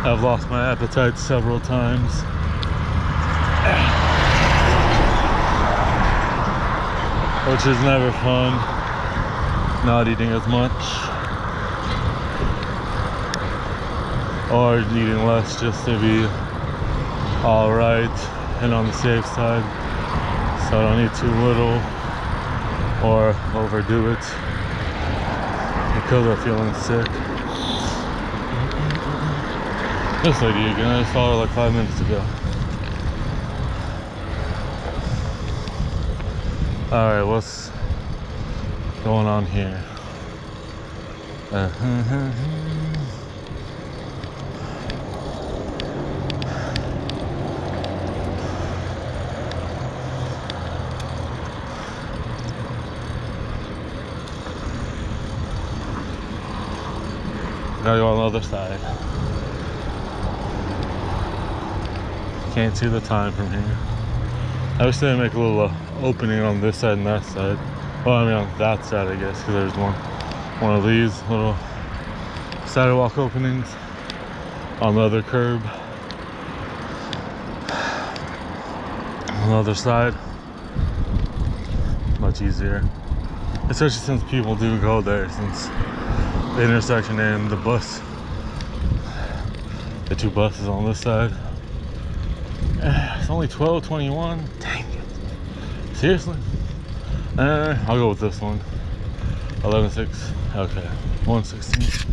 I've lost my appetite several times. Which is never fun, not eating as much. Or eating less just to be alright and on the safe side. So I don't eat too little or overdo it because I'm feeling sick. This lady again, I just saw her like 5 minutes ago. Alright, what's going on here? Gotta go on the other side. Can't see the time from here. I wish they'd make a little opening on this side and that side. Well, I mean on that side, I guess, because there's one of these little sidewalk openings on the other curb. On the other side, much easier. Especially since people do go there, since the intersection and the bus, the two buses on this side. It's only 12:21. Dang it. Seriously? I'll go with this one. 11:06. Okay. 1:16.